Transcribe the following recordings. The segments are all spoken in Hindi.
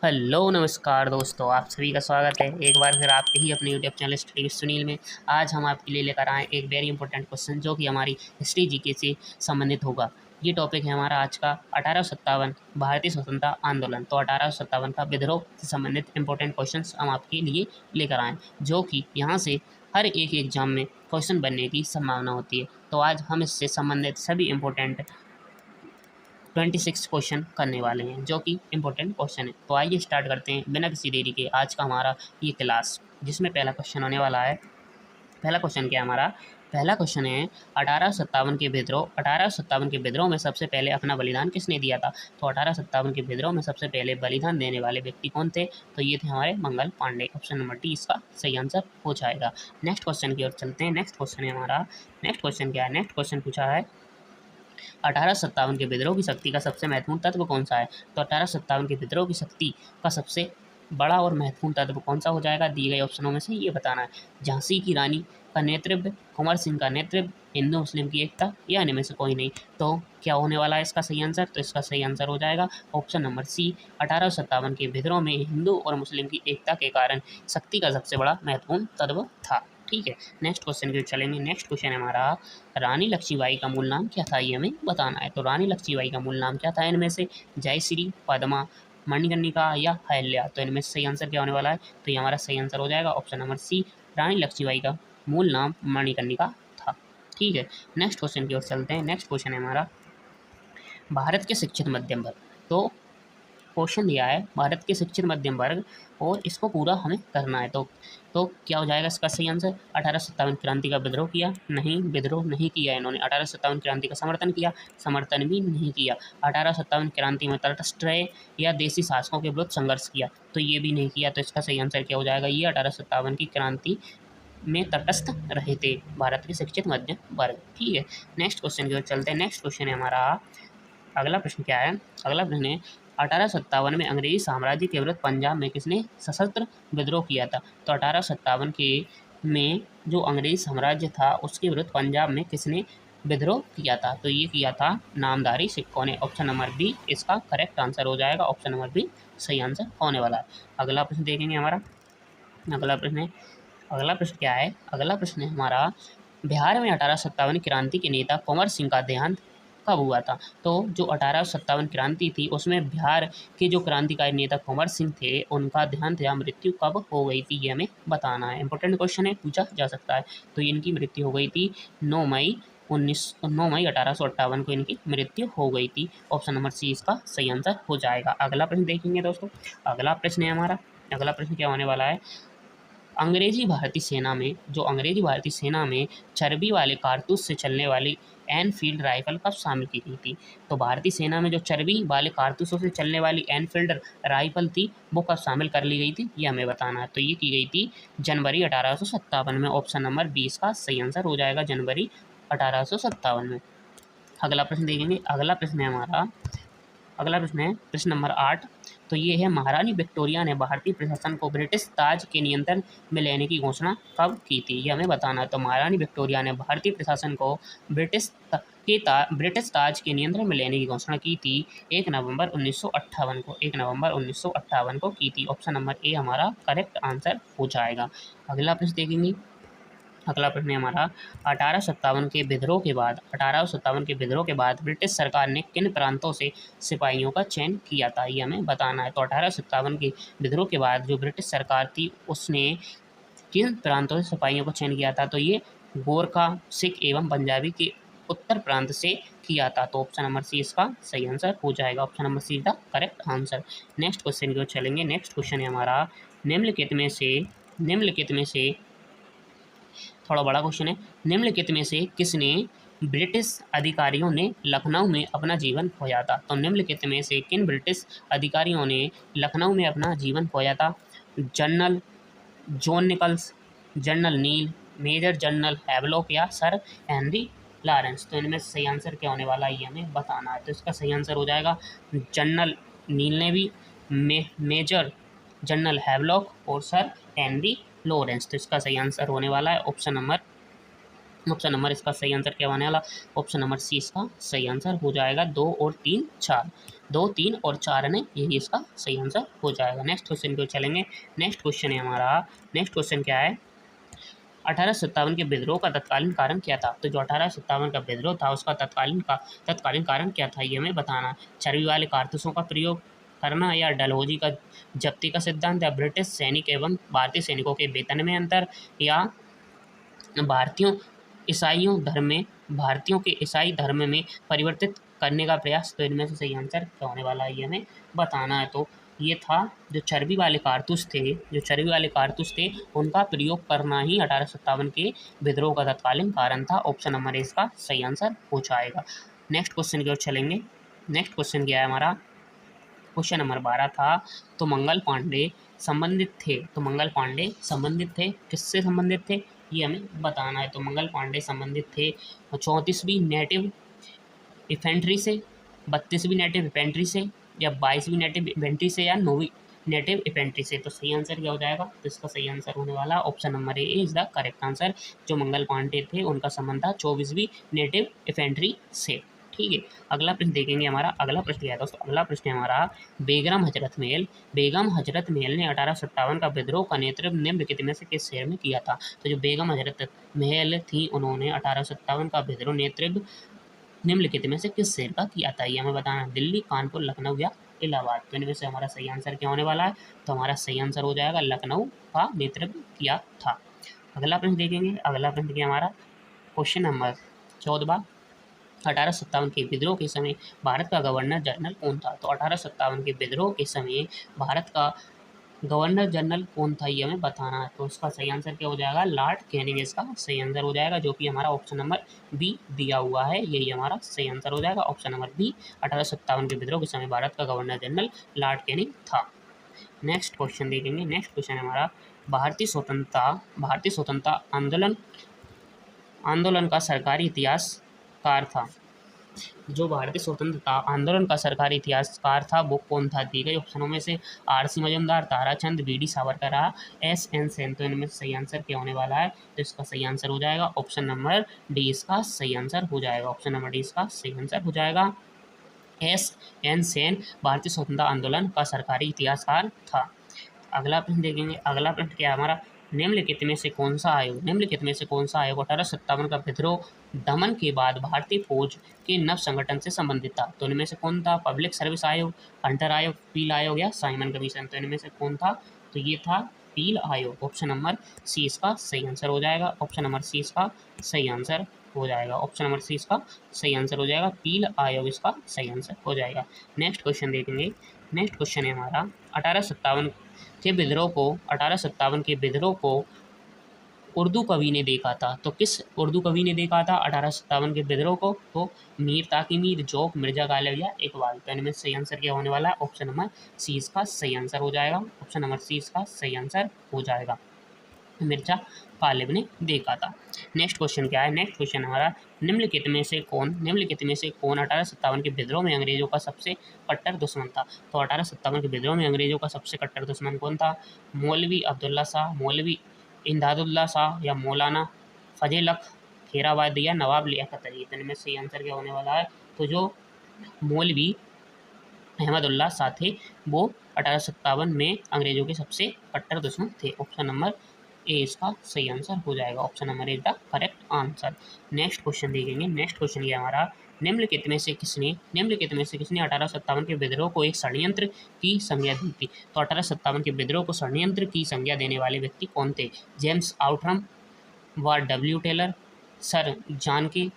हेलो नमस्कार दोस्तों, आप सभी का स्वागत है एक बार फिर आपके ही अपने YouTube channel study with Sunil में। आज हम आपके लिए लेकर आए एक वेरी इंपॉर्टेंट क्वेश्चन जो कि हमारी हिस्ट्री जीके से संबंधित होगा। ये टॉपिक है हमारा आज का 1857 भारतीय स्वतंत्रता आंदोलन। तो 1857 का विद्रोह से संबंधित इंपॉर्टेंट क्वेश्चन हम आपके लिए लेकर आए, जो कि यहाँ से हर एक एग्जाम में क्वेश्चन बनने की संभावना होती है। तो आज हम इससे संबंधित सभी इंपॉर्टेंट 26 क्वेश्चन करने वाले हैं, जो कि इंपॉर्टेंट क्वेश्चन है। तो आइए स्टार्ट करते हैं बिना किसी देरी के आज का हमारा ये क्लास, जिसमें पहला क्वेश्चन होने वाला है। पहला क्वेश्चन क्या है हमारा? पहला क्वेश्चन है 1857 के विद्रोह। 1857 के विद्रोह में सबसे पहले अपना बलिदान किसने दिया था? तो 1857 के विद्रोह में सबसे पहले बलिदान देने वाले व्यक्ति कौन थे? तो ये थे हमारे Mangal Pandey. Option number D इसका सही आंसर हो जाएगा। नेक्स्ट क्वेश्चन की ओर चलते हैं। नेक्स्ट क्वेश्चन है हमारा, नेक्स्ट क्वेश्चन क्या है? नेक्स्ट क्वेश्चन पूछा है 1857 के विद्रोह की शक्ति का सबसे महत्वपूर्ण तत्व कौन सा है? तो 1857 के विद्रोह की शक्ति का सबसे बड़ा और महत्वपूर्ण तत्व कौन सा हो जाएगा? दिए गए ऑप्शनों में से ये बताना है। झांसी की रानी का नेतृत्व, कुंवर सिंह का नेतृत्व, हिंदू मुस्लिम की एकता, या इनमें से कोई नहीं। तो क्या होने वाला है इसका सही आंसर? तो इसका सही आंसर हो जाएगा ऑप्शन नंबर सी। 1857 के विद्रोह में हिंदू और मुस्लिम की एकता के कारण शक्ति का सबसे बड़ा महत्वपूर्ण तत्व था। ठीक है, नेक्स्ट क्वेश्चन की ओर चलेंगे। नेक्स्ट क्वेश्चन है हमारा, रानी लक्ष्मीबाई का मूल नाम क्या था? ये हमें बताना है। तो रानी लक्ष्मीबाई का मूल नाम क्या था इनमें से? जयश्री, पद्मा, मणिकर्णिका या अहिल्या? तो इनमें से सही आंसर क्या होने वाला है? तो ये हमारा सही आंसर हो जाएगा ऑप्शन नंबर सी। रानी लक्ष्मीबाई का मूल नाम मणिकर्णिका था। ठीक है, नेक्स्ट क्वेश्चन की ओर चलते हैं। नेक्स्ट क्वेश्चन है हमारा, भारत के शिक्षित मध्यम वर्ग। तो क्वेश्चन दिया है भारत के शिक्षित मध्यम वर्ग और इसको पूरा हमें करना है। तो क्या हो जाएगा इसका सही आंसर? 1857 क्रांति का विद्रोह किया? नहीं, विद्रोह नहीं किया इन्होंने। 1857 क्रांति का समर्थन किया? समर्थन भी नहीं किया। 1857 क्रांति में तटस्थ रहे या देशी शासकों के विरुद्ध संघर्ष किया? तो ये भी नहीं किया। तो इसका सही आंसर क्या हो जाएगा? ये 1857 की क्रांति में तटस्थ रहे थे भारत के शिक्षित मध्यम वर्ग। ठीक है, नेक्स्ट क्वेश्चन की ओर चलते हैं। नेक्स्ट क्वेश्चन है हमारा, अगला प्रश्न क्या है? अगला प्रश्न है 1857 में अंग्रेजी साम्राज्य के विरुद्ध पंजाब में किसने सशस्त्र विद्रोह किया था? तो 1857 के में जो अंग्रेजी साम्राज्य था उसके विरुद्ध पंजाब में किसने विद्रोह किया था? तो ये किया था नामधारी सिखों ने। ऑप्शन नंबर बी इसका करेक्ट आंसर हो जाएगा। ऑप्शन नंबर बी सही आंसर होने वाला है। अगला प्रश्न देखेंगे हमारा, अगला प्रश्न है, अगला प्रश्न क्या है? अगला प्रश्न है हमारा, बिहार में 1857 क्रांति के नेता कुंवर सिंह का देहांत कब हुआ था? तो जो 1857 क्रांति थी उसमें बिहार के जो क्रांतिकारी नेता कुंवर सिंह थे उनका देहांत या मृत्यु कब हो गई थी? ये हमें बताना है। इंपॉर्टेंट क्वेश्चन है, पूछा जा सकता है। तो इनकी मृत्यु हो गई थी 9 मई 1858 को इनकी मृत्यु हो गई थी। ऑप्शन नंबर सी इसका सही आंसर हो जाएगा। अगला प्रश्न देखेंगे दोस्तों। अगला प्रश्न है हमारा, अगला प्रश्न क्या होने वाला है? अंग्रेजी भारतीय सेना में चर्बी वाले कारतूस से चलने वाली एनफील्ड राइफल कब शामिल की गई थी? तो भारतीय सेना में जो चर्बी वाले कारतूसों से चलने वाली एनफील्ड राइफल थी वो कब शामिल कर ली गई थी? ये हमें बताना है। तो ये की गई थी जनवरी 1857 में। ऑप्शन नंबर 20 का सही आंसर हो जाएगा जनवरी 1857 में। अगला प्रश्न देखेंगे। अगला प्रश्न है हमारा, अगला प्रश्न है प्रश्न नंबर 8। तो ये है, महारानी विक्टोरिया ने भारतीय प्रशासन को ब्रिटिश ताज के नियंत्रण में लेने की घोषणा कब की थी? ये हमें बताना है। तो महारानी विक्टोरिया ने भारतीय प्रशासन को ब्रिटिश ताज के नियंत्रण में लेने की घोषणा की थी 1 नवंबर 1958 को। 1 नवंबर 1958 को की थी। ऑप्शन नंबर ए हमारा करेक्ट आंसर हो जाएगा। अगला प्रश्न देखेंगे। अगला प्रश्न है हमारा, 1857 के विद्रोह के बाद ब्रिटिश सरकार ने किन प्रांतों से सिपाहियों का चयन किया था? ये हमें बताना है। तो 1857 के विद्रोह के बाद जो ब्रिटिश सरकार थी उसने किन प्रांतों से सिपाहियों का चयन किया था? तो ये गोरखा, सिख एवं पंजाबी के उत्तर प्रांत से किया था। तो ऑप्शन नंबर सी इसका सही आंसर हो जाएगा। Option number see the correct answer. Next question की ओर चलेंगे। नेक्स्ट क्वेश्चन है हमारा, निम्नलिखित में से थोड़ा बड़ा क्वेश्चन है, निम्नलिखित में से किसने ब्रिटिश अधिकारियों ने लखनऊ में अपना जीवन खोया था? तो निम्नलिखित में से किन ब्रिटिश अधिकारियों ने लखनऊ में अपना जीवन खोया था? जनरल जॉन निकल्स, जनरल नील, मेजर जनरल हैवलॉक या सर हेनरी लॉरेंस? तो इनमें सही आंसर क्या होने वाला है ये हमें बताना है। तो इसका सही आंसर हो जाएगा जनरल नील ने भी, मेजर जनरल हैवलॉक और सर हेनरी लॉरेंस। तो इसका सही आंसर होने वाला है ऑप्शन नंबर ऑप्शन नंबर इसका सही आंसर क्या होने वाला, ऑप्शन नंबर सी इसका सही आंसर हो जाएगा। 2 और 3 4, 2 3 और 4 ने यही इसका सही आंसर हो जाएगा। नेक्स्ट क्वेश्चन को चलेंगे। नेक्स्ट क्वेश्चन है हमारा, नेक्स्ट क्वेश्चन क्या है, 1857 के विद्रोह का तत्कालीन कारण क्या था। तो जो 1857 का विद्रोह था उसका तत्कालीन कारण क्या था ये हमें बताना। चर्बी वाले कारतूसों का प्रयोग करना, या डलहौजी का जब्ती का सिद्धांत, या ब्रिटिश सैनिक एवं भारतीय सैनिकों के वेतन में अंतर, या भारतीयों के ईसाई धर्म में परिवर्तित करने का प्रयास। तो इनमें से सही आंसर क्या होने वाला है ये हमें बताना है। तो ये था जो चर्बी वाले कारतूस थे उनका प्रयोग करना ही 1857 के विद्रोह का तत्कालीन कारण था। ऑप्शन नंबर इसका सही आंसर हो जाएगा। नेक्स्ट क्वेश्चन की ओर चलेंगे। नेक्स्ट क्वेश्चन क्या है हमारा, क्वेश्चन नंबर 12 था, तो मंगल पांडे संबंधित थे किससे संबंधित थे ये हमें बताना है। तो मंगल पांडे संबंधित थे 34वीं नेटिव इन्फेंट्री से, 32वीं नेटिव इन्फेंट्री से, या 22वीं नेटिव इन्फेंट्री से, या 9वीं नेटिव इन्फेंट्री से। तो सही आंसर क्या हो जाएगा, तो इसका सही आंसर होने वाला option number A is the correct answer. जो मंगल पांडे थे उनका संबंध था 24वीं नेटिव इन्फेंट्री से। ठीक है, अगला प्रश्न देखेंगे। हमारा अगला प्रश्न क्या है दोस्तों, अगला प्रश्न है हमारा, बेगम हजरत महल ने 1857 का विद्रोह का नेतृत्व निम्नलिखित में से किस शहर में किया था। तो जो बेगम हजरत महल थी उन्होंने 1857 का विद्रोह नेतृत्व निम्नलिखित में से किस शहर का किया था ये हमें बताना। दिल्ली, कानपुर, लखनऊ, या इलाहाबाद। तो इनमें से हमारा सही आंसर क्या होने वाला है, तो हमारा सही आंसर हो जाएगा लखनऊ का नेतृत्व किया था। अगला प्रश्न देखेंगे। अगला प्रश्न क्या हमारा, क्वेश्चन नंबर 14, 1857 के विद्रोह के समय भारत का गवर्नर जनरल कौन था। तो 1857 के विद्रोह के समय भारत का गवर्नर जनरल कौन था ये हमें बताना है। तो उसका सही आंसर क्या हो जाएगा, लॉर्ड कैनिंग इसका सही आंसर हो जाएगा, जो कि हमारा ऑप्शन नंबर बी दिया हुआ है, यही हमारा सही आंसर हो जाएगा, ऑप्शन नंबर बी। 1857 के विद्रोह के समय भारत का गवर्नर जनरल लॉर्ड कैनिंग था। नेक्स्ट क्वेश्चन देखेंगे। नेक्स्ट क्वेश्चन हमारा, भारतीय स्वतंत्रता आंदोलन का सरकारी इतिहासकार था। जो भारतीय स्वतंत्रता आंदोलन का सरकारी इतिहासकार था वो कौन था। दी गई ऑप्शनों में से RC. Majumdar, Tarachand, BD. Savarkar, SN. Sen. तो इनमें से सही आंसर क्या होने वाला है, तो इसका सही आंसर हो जाएगा ऑप्शन नंबर डी इसका सही आंसर हो जाएगा, ऑप्शन नंबर डी इसका सही आंसर हो जाएगा। एस.एन. सेन भारतीय स्वतंत्रता आंदोलन का सरकारी इतिहासकार था। अगला प्रश्न देखेंगे। अगला प्रश्न क्या है हमारा, निम्नलिखित में से कौन सा आयोग 1857 का विद्रोह दमन के बाद भारतीय फौज के नव संगठन से संबंधित था। तो इनमें से कौन था, पब्लिक सर्विस आयोग, हंटर आयोग, पील आयोग, या साइमन कमीशन। तो इनमें से कौन था, तो ये था पील आयोग, ऑप्शन नंबर सी इसका सही आंसर हो जाएगा, ऑप्शन नंबर सी इसका सही आंसर हो जाएगा, ऑप्शन नंबर सी इसका सही आंसर हो जाएगा, पील आयोग इसका सही आंसर हो जाएगा। नेक्स्ट क्वेश्चन देखेंगे। नेक्स्ट क्वेश्चन है हमारा, 1857 के विद्रोह को उर्दू कवि ने देखा था। तो किस उर्दू कवि ने देखा था 1857 के विद्रोह को, तो मीर ताकि मीर, जोक, मिर्जा गालिब, या इकबाल। तो इनमें सही आंसर क्या होने वाला है, ऑप्शन नंबर सी इसका सही आंसर हो जाएगा, ऑप्शन नंबर सी इसका सही आंसर हो जाएगा, मिर्जा गालिब ने देखा था। नेक्स्ट क्वेश्चन क्या है, नेक्स्ट क्वेश्चन हमारा, निम्नलिखित में से कौन 1857 के विद्रोह में अंग्रेजों का सबसे कट्टर दुश्मन था। तो 1857 के विद्रोह में अंग्रेजों का सबसे कट्टर दुश्मन कौन था, मौलवी अब्दुल्ला शाह, मौलवी इमदादुल्ला शाह, या मौलाना फजल हक खेराबादी, या नवाब लियाकत अली। तो इनमें सही आंसर क्या होने वाला है, तो जो मौलवी अहमदुल्ला शाह थे वो 1857 में अंग्रेजों के सबसे कट्टर दुश्मन थे, ऑप्शन नंबर ए इसका सही आंसर हो जाएगा, option number A the correct answer. Next question देखेंगे। नेक्स्ट क्वेश्चन ये हमारा, निम्नलिखित में से किसने 1857 के विद्रोह को एक षड्यंत्र की संज्ञा दी थी। तो 1857 के विद्रोह को षड्यंत्र की संज्ञा देने वाले व्यक्ति कौन थे, जेम्स आउटरम, व डब्ल्यू टेलर, सर जानकी,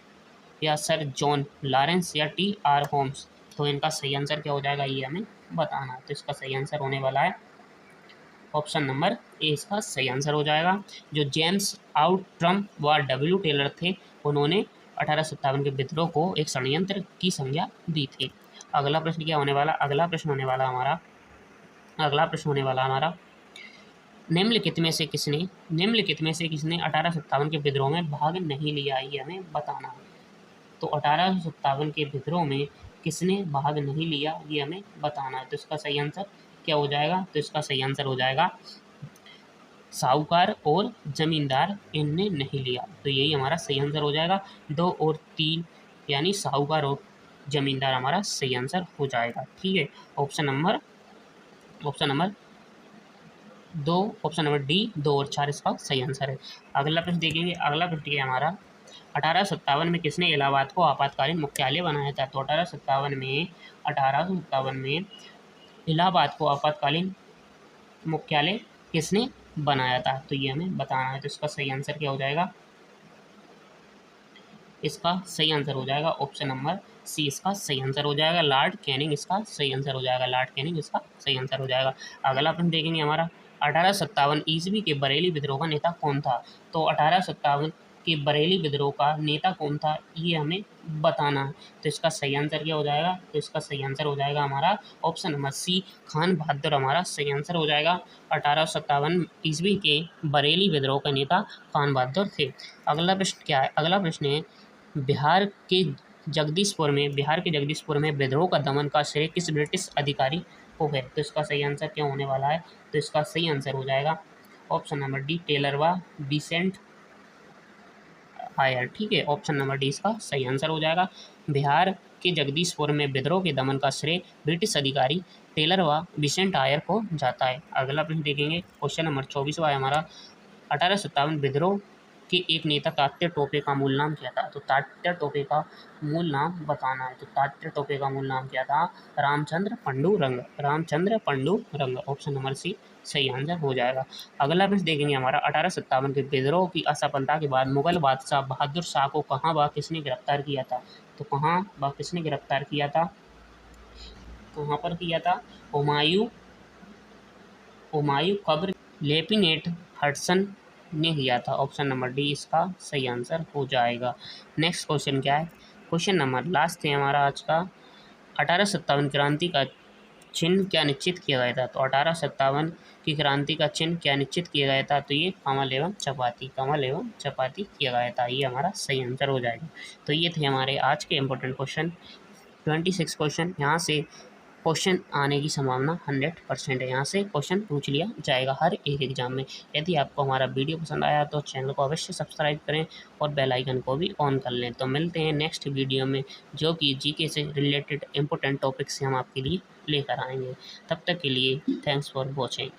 या सर जॉन लॉरेंस, या टी.आर. होम्स। तो इनका सही आंसर क्या हो जाएगा ये हमें बताना है। तो इसका सही आंसर होने वाला है ऑप्शन नंबर ए इसका सही आंसर हो जाएगा। जो जेम्स आउटरम व डब्ल्यू टेलर थे उन्होंने 1857 के विद्रोह को एक षड्यंत्र की संज्ञा दी थी। अगला प्रश्न क्या होने वाला, अगला प्रश्न होने वाला हमारा, निम्नलिखित में से किसने 1857 के विद्रोह में भाग नहीं लिया ये हमें बताना है। तो 1857 के विद्रोह में किसने भाग नहीं लिया ये हमें बताना है। तो इसका सही आंसर क्या हो जाएगा, तो इसका सही आंसर हो जाएगा साहूकार और जमींदार इनने नहीं लिया। तो यही हमारा सही आंसर हो जाएगा। 2 और 3 यानी साहूकार और जमींदार हमारा सही आंसर हो जाएगा। ठीक है, option number 2, option number D 2 और 4 इसका सही आंसर है। अगला प्रश्न देखेंगे। अगला प्रश्न है हमारा 1857 में किसने इलाहाबाद को आपातकालीन मुख्यालय बनाया था? तो 1857 में इलाहाबाद को आपातकालीन मुख्यालय किसने बनाया था? तो ये हमें बताना है। तो इसका सही आंसर क्या हो जाएगा? इसका सही आंसर हो जाएगा ऑप्शन नंबर सी, इसका सही आंसर हो जाएगा। लॉर्ड कैनिंग इसका सही आंसर हो जाएगा। लॉर्ड कैनिंग इसका सही आंसर हो जाएगा। अगला प्रश्न देखेंगे हमारा 1857 ईस्वी के बरेली विद्रोह का नेता कौन था? तो 1857 के बरेली विद्रोह का नेता कौन था, ये हमें बताना है। तो इसका सही आंसर क्या हो जाएगा? तो इसका सही आंसर हो जाएगा हमारा ऑप्शन नंबर सी, खान बहादुर हमारा सही आंसर हो जाएगा। 1857 ईस्वी के बरेली विद्रोह का नेता खान बहादुर थे। अगला प्रश्न क्या है? अगला प्रश्न है बिहार के जगदीशपुर में विद्रोह का दमन का श्रेय किस ब्रिटिश अधिकारी को है? तो इसका सही आंसर क्या होने वाला है? तो इसका सही आंसर हो जाएगा ऑप्शन नंबर डी, टेलर व बिसेंट आयर। ठीक है, ऑप्शन नंबर डी इसका सही आंसर हो जाएगा। बिहार के जगदीशपुर में विद्रोह के दमन का श्रेय ब्रिटिश अधिकारी टेलर व बिसेंट आयर को जाता है। अगला प्रश्न देखेंगे। क्वेश्चन नंबर 24वां है हमारा 1857 विद्रोह के एक नेता तात्या टोपे का मूल नाम क्या था? तो तात्या टोपे का मूल नाम बताना है। तो तात्या टोपे का मूल नाम क्या था? Ramchandra Pandurang. Ramchandra Pandurang, option number C सही आंसर हो जाएगा। अगला प्रश्न देखेंगे हमारा 1857 के विद्रोह की असफलता के बाद मुगल बादशाह बहादुर शाह को कहाँ व किसने गिरफ्तार किया था? तो कहाँ व किसने गिरफ्तार किया था? कहाँ पर किया था? हुमायूं कब्र लेफ्टिनेंट हडसन ने किया था। ऑप्शन नंबर डी इसका सही आंसर हो जाएगा। नेक्स्ट क्वेश्चन क्या है? क्वेश्चन नंबर लास्ट है हमारा आज का 1857 क्रांति का चिन्ह क्या निश्चित किया गया था? तो 1857 की क्रांति का चिन्ह क्या निश्चित किया गया था? तो ये कमल एवं चपाती किया गया था। ये हमारा सही आंसर हो जाएगा। तो ये थे हमारे आज के इंपॉर्टेंट क्वेश्चन 26 क्वेश्चन। यहाँ से क्वेश्चन आने की संभावना 100% है। यहाँ से क्वेश्चन पूछ लिया जाएगा हर एक एग्जाम में। यदि आपको हमारा वीडियो पसंद आया तो चैनल को अवश्य सब्सक्राइब करें और बेल आइकन को भी ऑन कर लें। तो मिलते हैं नेक्स्ट वीडियो में, जो कि जीके से रिलेटेड इंपॉर्टेंट टॉपिक्स हम आपके लिए लेकर आएंगे। तब तक के लिए थैंक्स फॉर वॉचिंग।